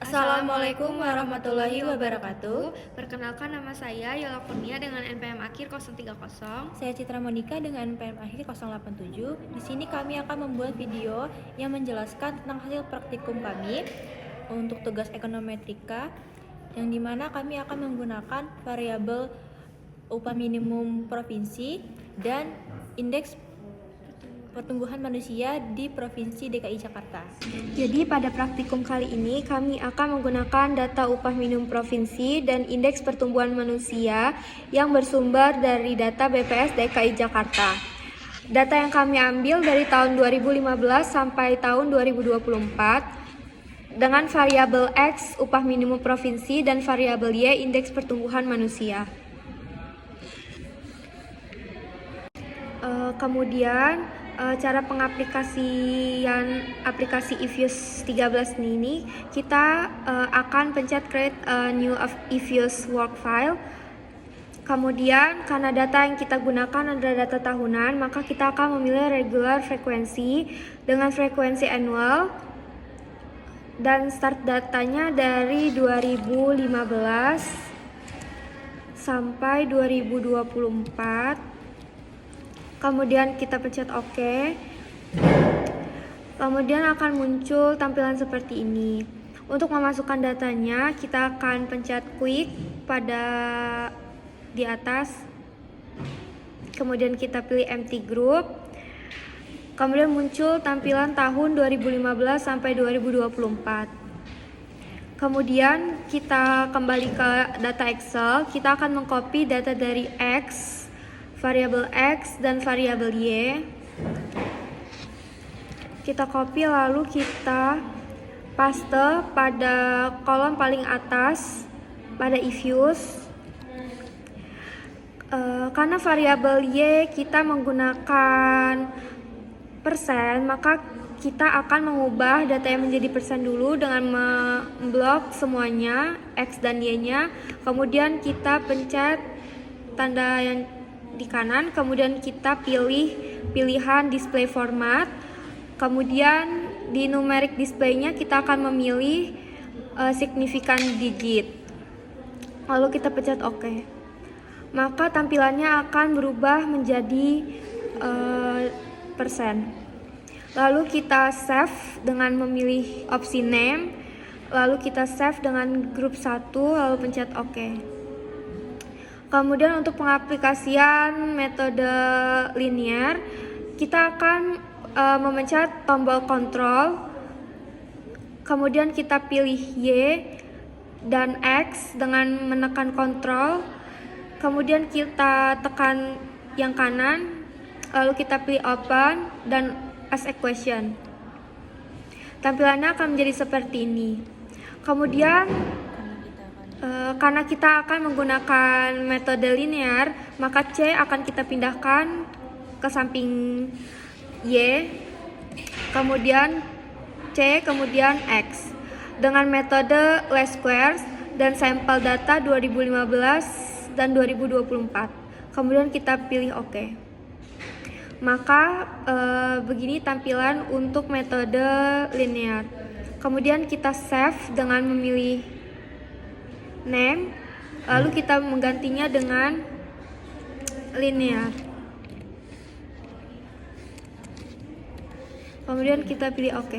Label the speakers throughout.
Speaker 1: Assalamualaikum warahmatullahi wabarakatuh.
Speaker 2: Perkenalkan, nama saya Yola Kurnia dengan NPM akhir 030.
Speaker 1: Saya Citra Monika dengan NPM akhir 087. Di sini kami akan membuat video yang menjelaskan tentang hasil praktikum kami untuk tugas ekonometrika, yang dimana kami akan menggunakan variabel upah minimum provinsi dan indeks pertumbuhan manusia di Provinsi DKI Jakarta.
Speaker 2: Jadi pada praktikum kali ini kami akan menggunakan data upah minimum provinsi dan indeks pertumbuhan manusia yang bersumber dari data BPS DKI Jakarta. Data yang kami ambil dari tahun 2015 sampai tahun 2024 dengan variabel X upah minimum provinsi dan variabel Y indeks pertumbuhan manusia. Kemudian cara pengaplikasian aplikasi Evius 13 ini kita akan pencet create a new Evius work file. Kemudian karena data yang kita gunakan adalah data tahunan, maka kita akan memilih regular frekuensi dengan frekuensi annual dan start datanya dari 2015 sampai 2024. Kemudian kita pencet OK. Kemudian akan muncul tampilan seperti ini. Untuk memasukkan datanya, kita akan pencet quick pada di atas. Kemudian kita pilih empty group. Kemudian muncul tampilan tahun 2015 sampai 2024. Kemudian kita kembali ke data Excel. Kita akan mengcopy data dari X, variabel X dan variabel Y. Kita copy lalu kita paste pada kolom paling atas pada Evius. Karena variabel Y kita menggunakan persen, maka kita akan mengubah data yang menjadi persen dulu dengan memblok semuanya X dan Y-nya. Kemudian kita pencet tanda yang di kanan, kemudian kita pilih pilihan display format. Kemudian di numeric display-nya kita akan memilih signifikan digit. Lalu kita pencet OK. Maka tampilannya akan berubah menjadi persen. Lalu kita save dengan memilih opsi name. Lalu kita save dengan grup 1, lalu pencet OK. Kemudian untuk pengaplikasian metode linear, kita akan memencet tombol kontrol, kemudian kita pilih Y dan X dengan menekan kontrol, kemudian kita tekan yang kanan, lalu kita pilih open dan ask a question. Tampilannya akan menjadi seperti ini. Kemudian karena kita akan menggunakan metode linear, maka C akan kita pindahkan ke samping Y, kemudian C, kemudian X. Dengan metode least squares dan sampel data 2015 dan 2024. Kemudian kita pilih OK. Maka begini tampilan untuk metode linear. Kemudian kita save dengan memilih name, lalu kita menggantinya dengan linear. Kemudian kita pilih OK.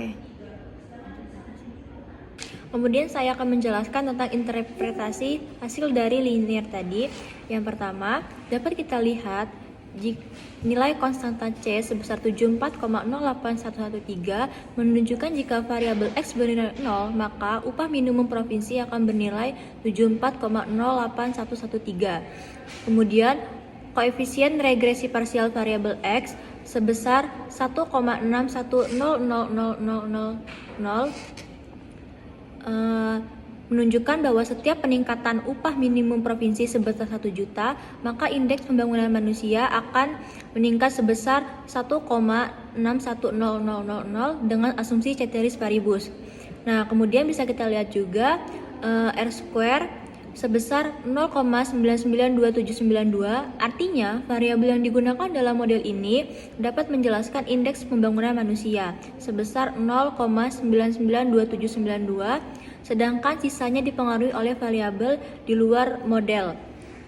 Speaker 1: Kemudian saya akan menjelaskan tentang interpretasi hasil dari linear tadi. Yang pertama, dapat kita lihat nilai konstanta C sebesar 74,08113 menunjukkan jika variabel X bernilai 0, maka upah minimum provinsi akan bernilai 74,08113. Kemudian koefisien regresi parsial variabel X sebesar 1,610000 menunjukkan bahwa setiap peningkatan upah minimum provinsi sebesar 1 juta, maka indeks pembangunan manusia akan meningkat sebesar 1,610000 dengan asumsi ceteris paribus. Nah, kemudian bisa kita lihat juga R square sebesar 0,992792. Artinya, variabel yang digunakan dalam model ini dapat menjelaskan indeks pembangunan manusia sebesar 0,992792, sedangkan sisanya dipengaruhi oleh variabel di luar model.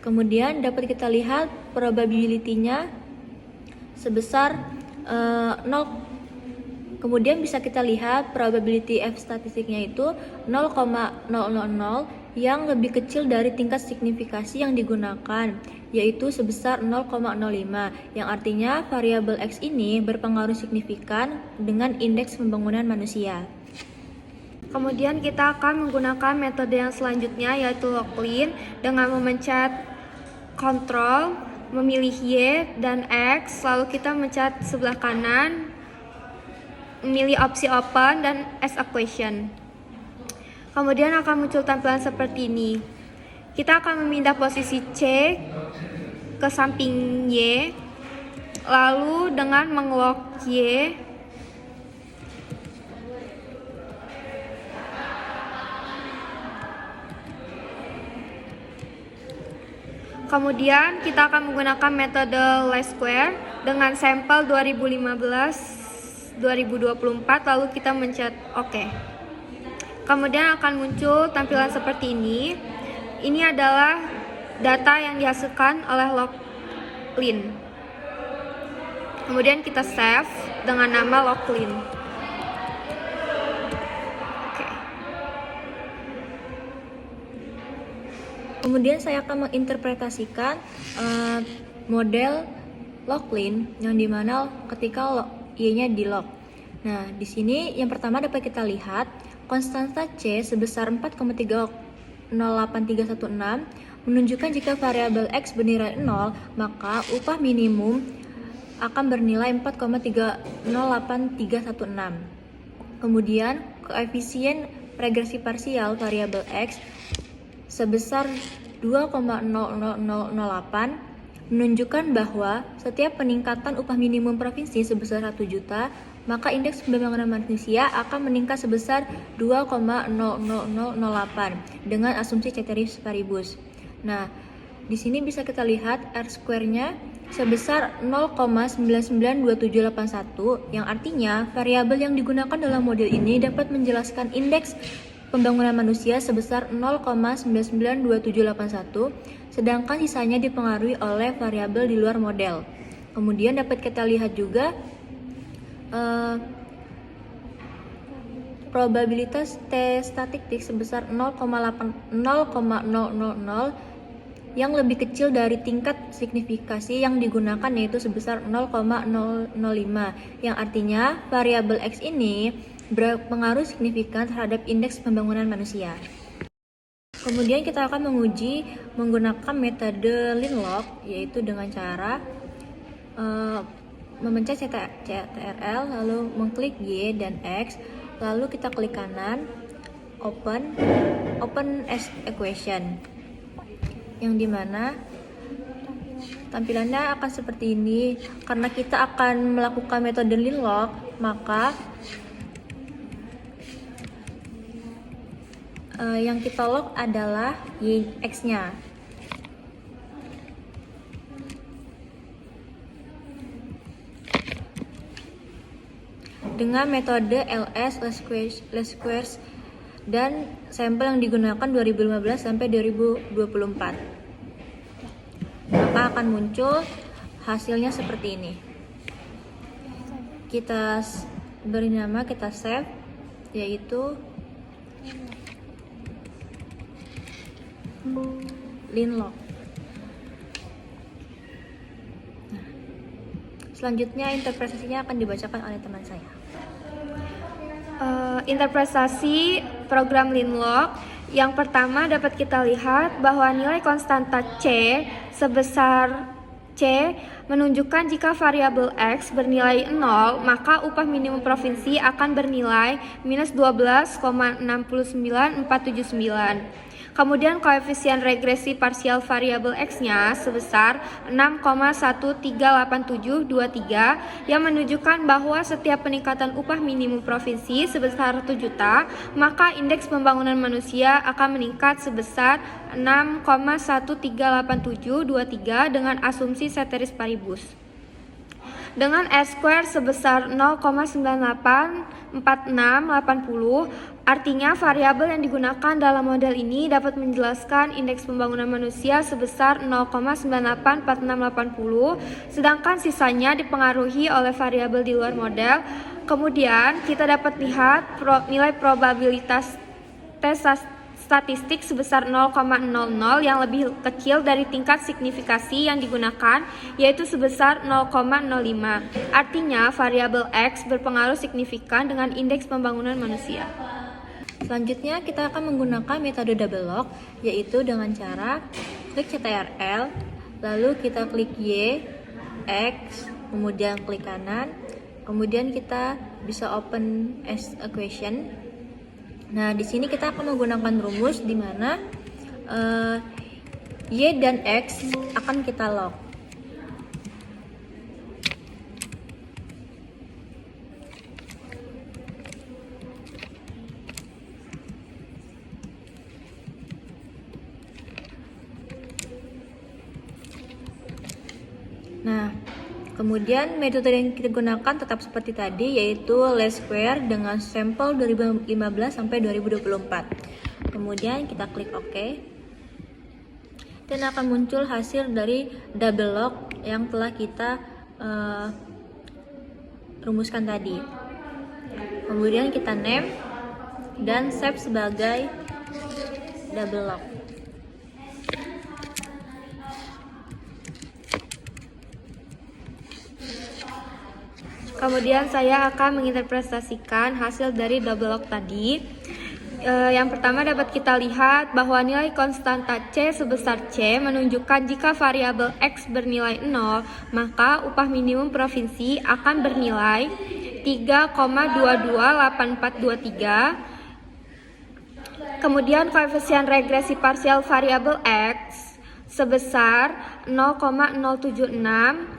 Speaker 1: Kemudian dapat kita lihat probability-nya sebesar 0. Kemudian bisa kita lihat probability F statistiknya itu 0,000 yang lebih kecil dari tingkat signifikasi yang digunakan, yaitu sebesar 0,05, yang artinya variabel X ini berpengaruh signifikan dengan indeks pembangunan manusia.
Speaker 2: Kemudian kita akan menggunakan metode yang selanjutnya, yaitu log-lin, dengan memencet Ctrl, memilih Y dan X, lalu kita mencet sebelah kanan, memilih opsi open dan ask a question. Kemudian akan muncul tampilan seperti ini. Kita akan memindah posisi C ke samping Y, lalu dengan mengelok Y, kemudian kita akan menggunakan metode least square dengan sampel 2015-2024, lalu kita mencet OK. Kemudian akan muncul tampilan seperti ini. Ini adalah data yang dihasilkan oleh log-lin. Kemudian kita save dengan nama log-lin. Oke.
Speaker 1: Kemudian saya akan menginterpretasikan model log-lin yang dimana ketika Y-nya di log. Nah, di sini yang pertama dapat kita lihat konstanta C sebesar 4,308316 menunjukkan jika variabel X bernilai 0, maka upah minimum akan bernilai 4,308316. Kemudian, koefisien regresi parsial variabel X sebesar 2,00008 menunjukkan bahwa setiap peningkatan upah minimum provinsi sebesar 1 juta, maka indeks pembangunan manusia akan meningkat sebesar 2,00008 dengan asumsi ceteris paribus. Nah, di sini bisa kita lihat R-square-nya sebesar 0,992781, yang artinya variabel yang digunakan dalam model ini dapat menjelaskan indeks pembangunan manusia sebesar 0,992781, sedangkan sisanya dipengaruhi oleh variabel di luar model. Kemudian dapat kita lihat juga probabilitas T statistik sebesar 0,000 yang lebih kecil dari tingkat signifikasi yang digunakan, yaitu sebesar 0,005, yang artinya variabel X ini berpengaruh signifikan terhadap indeks pembangunan manusia. Kemudian kita akan menguji menggunakan metode linlog, yaitu dengan cara memencet CTRL, lalu mengklik Y dan X, lalu kita klik kanan, open as equation, yang dimana tampilannya akan seperti ini. Karena kita akan melakukan metode linlog, maka yang kita log adalah X-nya. Dengan metode ls least squares dan sampel yang digunakan 2015 sampai 2024. Maka akan muncul hasilnya seperti ini. Kita beri nama, kita save, yaitu linlog. Nah, selanjutnya interpretasinya akan dibacakan oleh teman saya.
Speaker 2: Interpretasi program linlog. Yang pertama dapat kita lihat bahwa nilai konstanta C sebesar C menunjukkan jika variabel X bernilai 0, maka upah minimum provinsi akan bernilai minus 12,69,479. Kemudian koefisien regresi parsial variabel X-nya sebesar 6,138723 yang menunjukkan bahwa setiap peningkatan upah minimum provinsi sebesar 1 juta, maka indeks pembangunan manusia akan meningkat sebesar 6,138723 dengan asumsi ceteris paribus. Dengan R-square sebesar 0,984680, artinya variabel yang digunakan dalam model ini dapat menjelaskan indeks pembangunan manusia sebesar 0,984680, sedangkan sisanya dipengaruhi oleh variabel di luar model. Kemudian kita dapat lihat nilai probabilitas tes statistik sebesar 0,00 yang lebih kecil dari tingkat signifikasi yang digunakan, yaitu sebesar 0,05. Artinya variabel X berpengaruh signifikan dengan indeks pembangunan manusia.
Speaker 1: Selanjutnya kita akan menggunakan metode double lock, yaitu dengan cara klik CTRL, lalu kita klik Y, X, kemudian klik kanan, kemudian kita bisa open as equation. Nah, di sini kita akan menggunakan rumus di mana Y dan X akan kita lock. Nah, kemudian metode yang kita gunakan tetap seperti tadi, yaitu least square dengan sampel 2015 sampai 2024. Kemudian kita klik OK. Dan akan muncul hasil dari double lock yang telah kita rumuskan tadi. Kemudian kita name dan save sebagai double lock.
Speaker 2: Kemudian saya akan menginterpretasikan hasil dari double lock tadi. Yang pertama dapat kita lihat bahwa nilai konstanta C sebesar C menunjukkan jika variabel X bernilai 0, maka upah minimum provinsi akan bernilai 3,228423. Kemudian koefisien regresi parsial variabel X sebesar 0,076390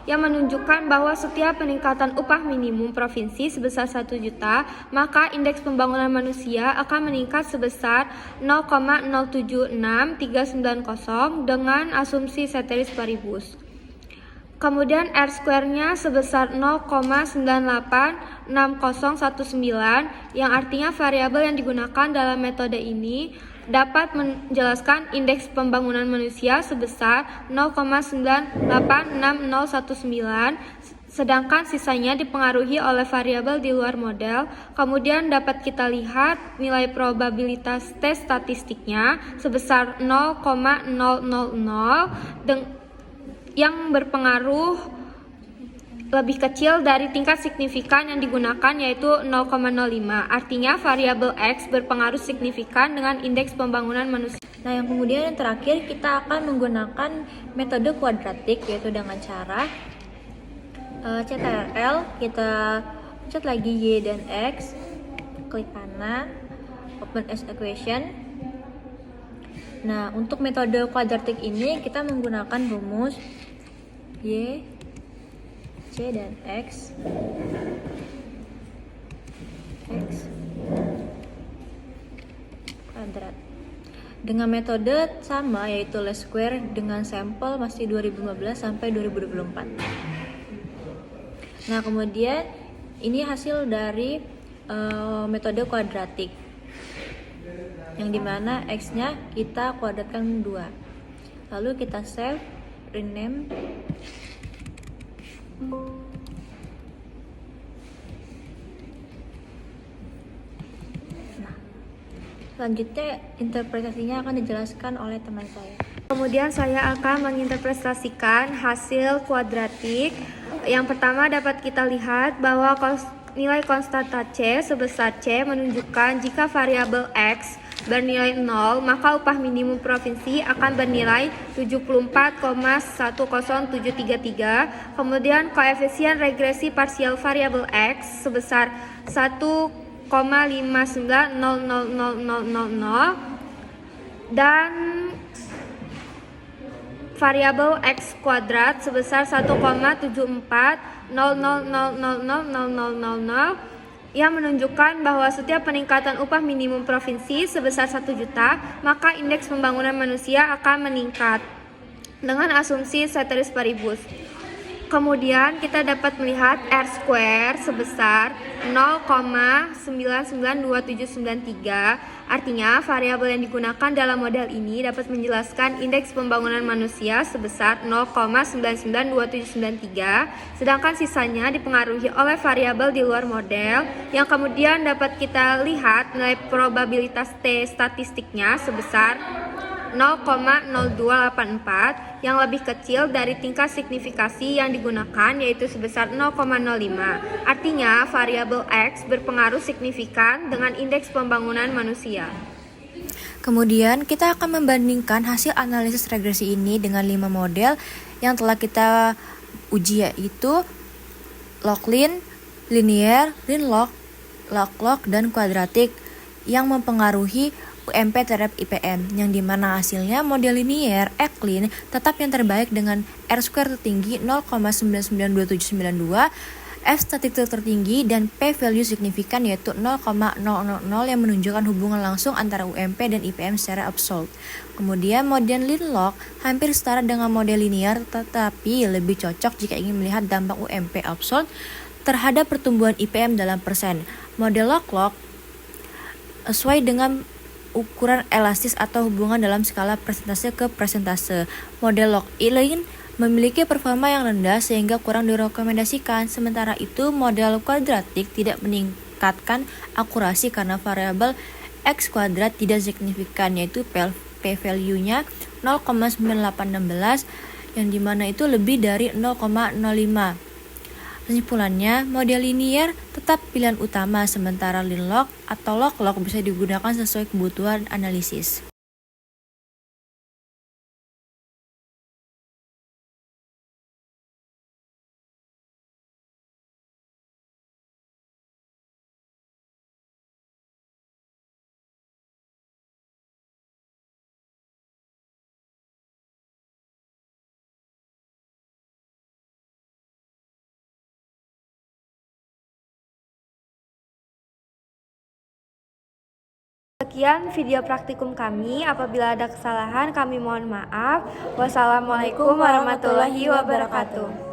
Speaker 2: yang menunjukkan bahwa setiap peningkatan upah minimum provinsi sebesar 1 juta, maka indeks pembangunan manusia akan meningkat sebesar 0,076390 dengan asumsi ceteris paribus. Kemudian R-square-nya sebesar 0,986019 yang artinya variabel yang digunakan dalam metode ini dapat menjelaskan indeks pembangunan manusia sebesar 0,986019, sedangkan sisanya dipengaruhi oleh variabel di luar model. Kemudian dapat kita lihat nilai probabilitas tes statistiknya sebesar 0,000 yang berpengaruh lebih kecil dari tingkat signifikan yang digunakan, yaitu 0,05. Artinya variabel X berpengaruh signifikan dengan indeks pembangunan manusia.
Speaker 1: Nah, yang kemudian yang terakhir kita akan menggunakan metode kuadratik, yaitu dengan cara CTRL, kita pencet lagi Y dan X, klik kanan, open as equation. Nah, untuk metode kuadratik ini kita menggunakan rumus Y, C, dan X kuadrat. Dengan metode sama, yaitu least square dengan sampel masih 2015 sampai 2024. Nah, kemudian ini hasil dari metode kuadratik, yang dimana X-nya kita kuadratkan 2. Lalu kita save, rename. Nah, selanjutnya interpretasinya akan dijelaskan oleh teman saya.
Speaker 2: Kemudian saya akan menginterpretasikan hasil kuadratik. Yang pertama dapat kita lihat bahwa nilai konstanta C sebesar C menunjukkan jika variabel X bernilai 0, maka upah minimum provinsi akan bernilai 74,10733. Kemudian koefisien regresi parsial variabel X sebesar 1,0 dan variabel X kuadrat sebesar 1,74000000 yang menunjukkan bahwa setiap peningkatan upah minimum provinsi sebesar 1 juta, maka indeks pembangunan manusia akan meningkat dengan asumsi ceteris paribus. Kemudian kita dapat melihat R square sebesar 0,992793. Artinya variabel yang digunakan dalam model ini dapat menjelaskan indeks pembangunan manusia sebesar 0,992793, sedangkan sisanya dipengaruhi oleh variabel di luar model yang kemudian dapat kita lihat nilai probabilitas T statistiknya sebesar 0,0284 yang lebih kecil dari tingkat signifikasi yang digunakan, yaitu sebesar 0,05. Artinya variabel X berpengaruh signifikan dengan indeks pembangunan manusia.
Speaker 1: Kemudian kita akan membandingkan hasil analisis regresi ini dengan 5 model yang telah kita uji, yaitu log-lin, linear, lin-log, log-log, dan kuadratik yang mempengaruhi UMP terhadap IPM, yang dimana hasilnya model linear Eklin tetap yang terbaik dengan R square tertinggi 0,992792, F statistik tertinggi, dan P value signifikan yaitu 0,000 yang menunjukkan hubungan langsung antara UMP dan IPM secara absolut. Kemudian model lin-log hampir setara dengan model linear, tetapi lebih cocok jika ingin melihat dampak UMP absolut terhadap pertumbuhan IPM dalam persen. Model log-log sesuai dengan ukuran elastis atau hubungan dalam skala persentase ke persentase. Model log-lin memiliki performa yang rendah sehingga kurang direkomendasikan. Sementara itu, model kuadratik tidak meningkatkan akurasi karena variabel X kuadrat tidak signifikan, yaitu P value-nya 0,9816 yang dimana itu lebih dari 0,05. Kesimpulannya, model linear tetap pilihan utama, sementara lin-log atau log-log bisa digunakan sesuai kebutuhan analisis.
Speaker 2: Sekian video praktikum kami. Apabila ada kesalahan, kami mohon maaf. Wassalamualaikum warahmatullahi wabarakatuh.